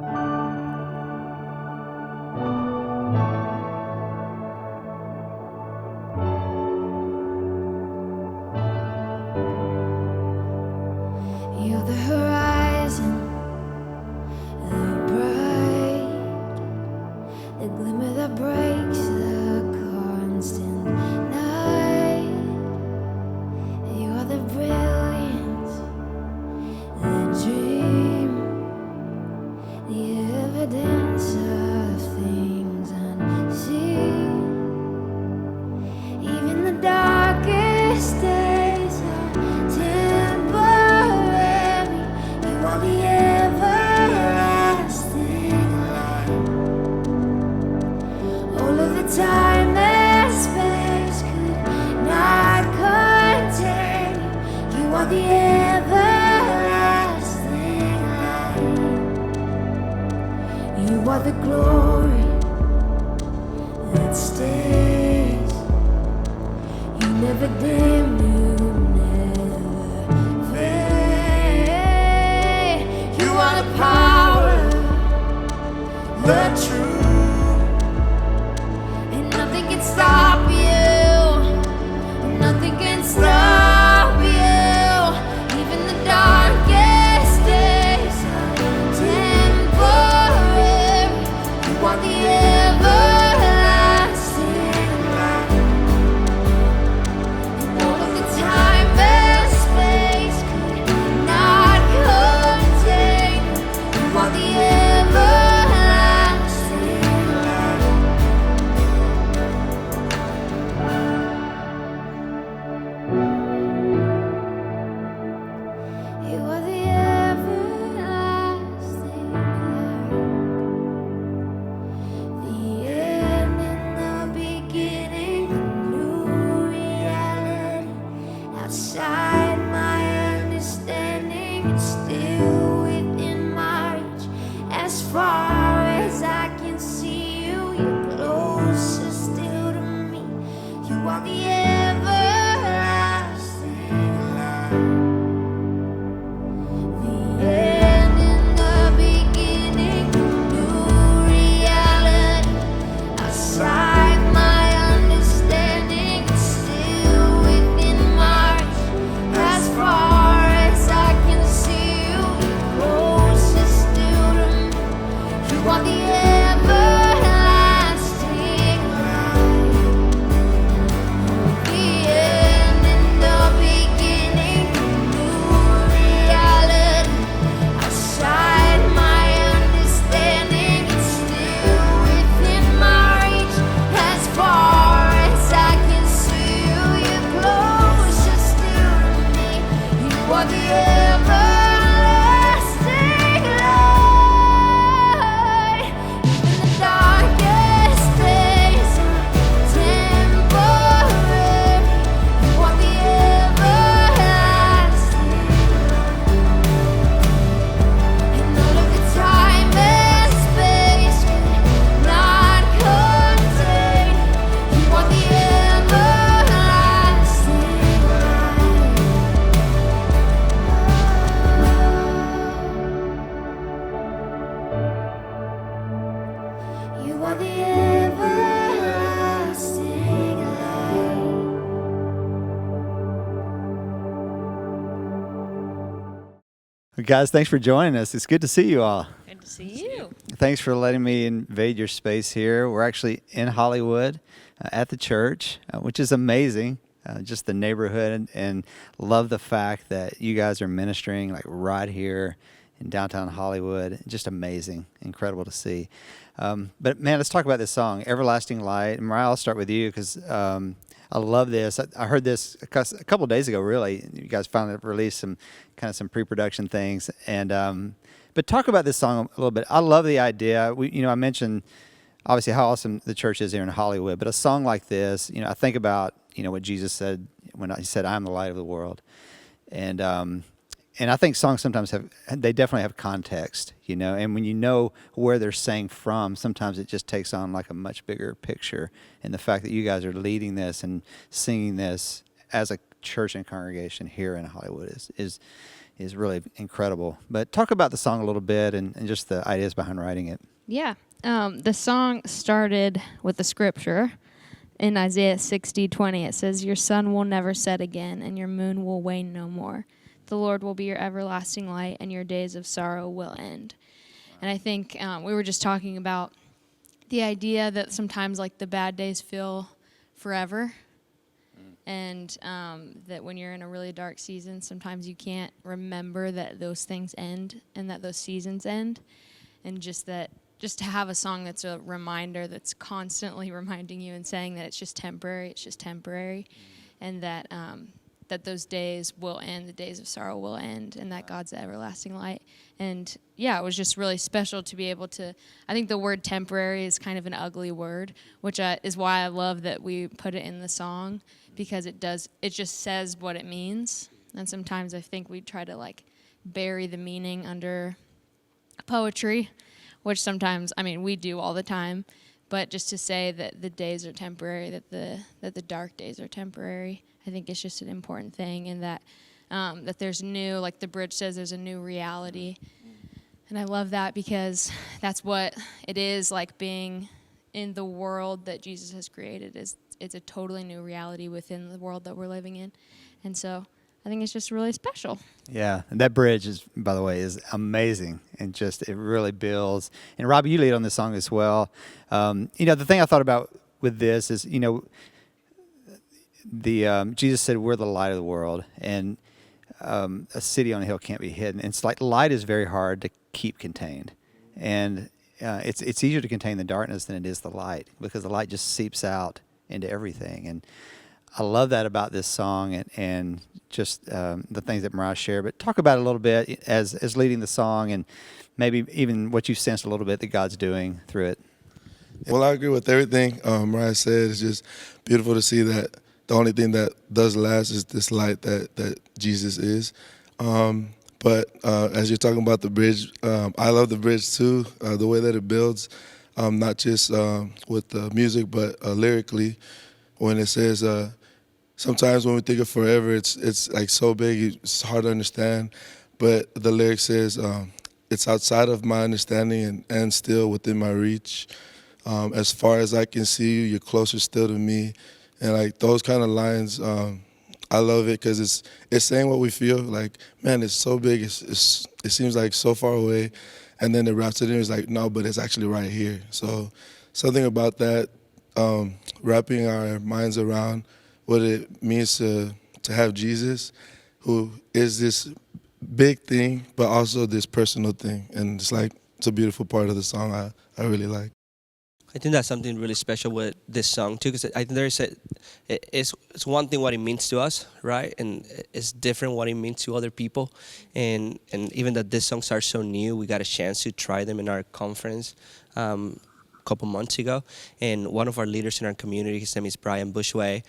You're the horizon, the bright, the glimmer that breaks the constant night. You are the brilliance, the dream, the evidence of things unseen. Even the darkest days are temporary. You are the everlasting light. All of the time and space could not contain you. You are the everlasting light. You are the glory that stays. You never dim, you never fade. You are the power, the truth, and nothing can stop you. Nothing can stop you. Even the darkest days are temporary. You are the everlasting light. And all of the time and space could not contain you. You are the everlasting light. You are the everlasting light. The end and the beginning, a new reality. Outside my understanding, it's still within my reach. As far as I can see you, you're closer still to me. You are the everlasting light. The end and the beginning, new reality. Outside my understanding, it's still within my reach. As far as I can see you, you're closer still to me. You are the everlasting light. The end and the beginning, new reality. Outside my understanding, it's still within my reach. As far as I can see you, you're closer still to me. You are the everlasting light. Even the darkest days are temporary. You are the everlasting light. And all of the time and space could not contain. You are the everlasting light. You are the everlasting light. Guys, thanks for joining us. It's good to see you all. Good to see you. Thanks for letting me invade your space here. We're actually in Hollywood at the church, which is amazing. Just the neighborhood, and love the fact that you guys are ministering like right here in downtown Hollywood. Just amazing, incredible to see. But man, let's talk about this song, "Everlasting Light." And Mariah, I'll start with you because I love this. I heard this a couple of days ago. Really, you guys finally released some pre-production things, and but talk about this song a little bit. I love the idea. I mentioned obviously how awesome the church is here in Hollywood, but a song like this, I think about what Jesus said when he said, "I am the light of the world," and I think songs sometimes they definitely have context, and when you know where they're sang from, sometimes it just takes on like a much bigger picture. And the fact that you guys are leading this and singing this as a church and congregation here in Hollywood is is really incredible. But talk about the song a little bit and just the ideas behind writing it. Yeah. The song started with the scripture in Isaiah 60:20. It says, "Your sun will never set again, and your moon will wane no more. The Lord will be your everlasting light, and your days of sorrow will end." And I think we were just talking about the idea that sometimes like the bad days feel forever, and that when you're in a really dark season, sometimes you can't remember that those things end and that those seasons end, and just to have a song that's a reminder, that's constantly reminding you and saying that it's just temporary, and that that those days will end, the days of sorrow will end, and that God's the everlasting light. And yeah, it was just really special to be able to, I think the word temporary is kind of an ugly word, which is why I love that we put it in the song, because it just says what it means. And sometimes I think we try to like bury the meaning under poetry, which sometimes, I mean, we do all the time, but just to say that the days are temporary, that the dark days are temporary, I think it's just an important thing, and that that there's new, like the bridge says, there's a new reality. And I love that, because that's what it is like being in the world that Jesus has created. It's a totally new reality within the world that we're living in. And so I think it's just really special. Yeah, and that bridge is, by the way, is amazing, and just it really builds. And Robbie, you lead on this song as well. The thing I thought about with this is, the Jesus said we're the light of the world, and a city on a hill can't be hidden. And it's like light is very hard to keep contained, and it's easier to contain the darkness than it is the light, because the light just seeps out into everything. And I love that about this song, and just the things that Mariah shared. But talk about it a little bit as leading the song, and maybe even what you sensed a little bit that God's doing through it. Well, I agree with everything Mariah said. It's just beautiful to see that the only thing that does last is this light that Jesus is. But as you're talking about the bridge, I love the bridge too, the way that it builds, not just with the music, but lyrically. When it says, sometimes when we think of forever, it's like so big, it's hard to understand. But the lyric says, it's outside of my understanding and still within my reach. As far as I can see you, you're closer still to me. And like those kind of lines, I love it, because it's saying what we feel. Like, man, it's so big, it seems like so far away. And then it wraps it in, it's like, no, but it's actually right here. So something about that, wrapping our minds around what it means to have Jesus, who is this big thing, but also this personal thing. And it's a beautiful part of the song I really like. I think that's something really special with this song too, because I think it's one thing what it means to us, right? And it's different what it means to other people. And even that these songs are so new, we got a chance to try them in our conference couple months ago, and one of our leaders in our community, his name is Brian Bushway,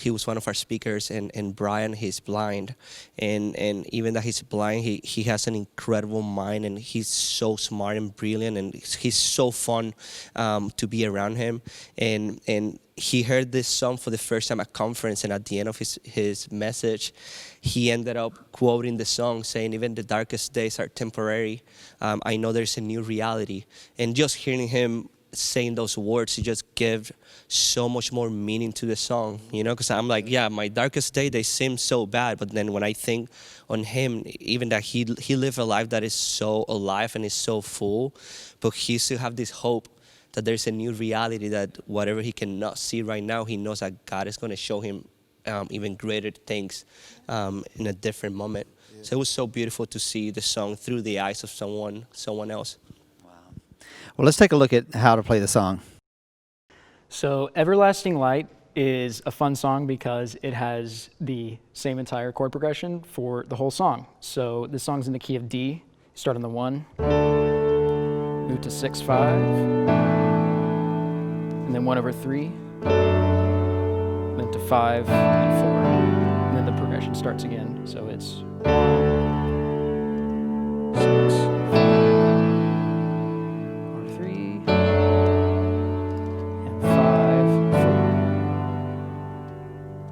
he was one of our speakers, and Brian, he's blind, and even that he's blind, he has an incredible mind, and he's so smart and brilliant, and he's so fun to be around him, and he heard this song for the first time at conference, and at the end of his message, he ended up quoting the song, saying, even the darkest days are temporary. I know there's a new reality. And just hearing him saying those words, it just gave so much more meaning to the song, because I'm like, yeah, my darkest day, they seem so bad. But then when I think on him, even that he lived a life that is so alive and is so full, but he still have this hope that there's a new reality, that whatever he cannot see right now, he knows that God is going to show him even greater things in a different moment. Yeah. So it was so beautiful to see the song through the eyes of someone else. Wow. Well, let's take a look at how to play the song. So Everlasting Light is a fun song because it has the same entire chord progression for the whole song. So this song's in the key of D. Start on the 1, move to 6/5, and then 1/3, then to 5 and 4, and then the progression starts again. So it's 6, 4/3, and 5, 4.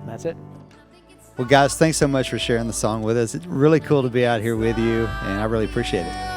And that's it. Well, guys, thanks so much for sharing the song with us. It's really cool to be out here with you, and I really appreciate it.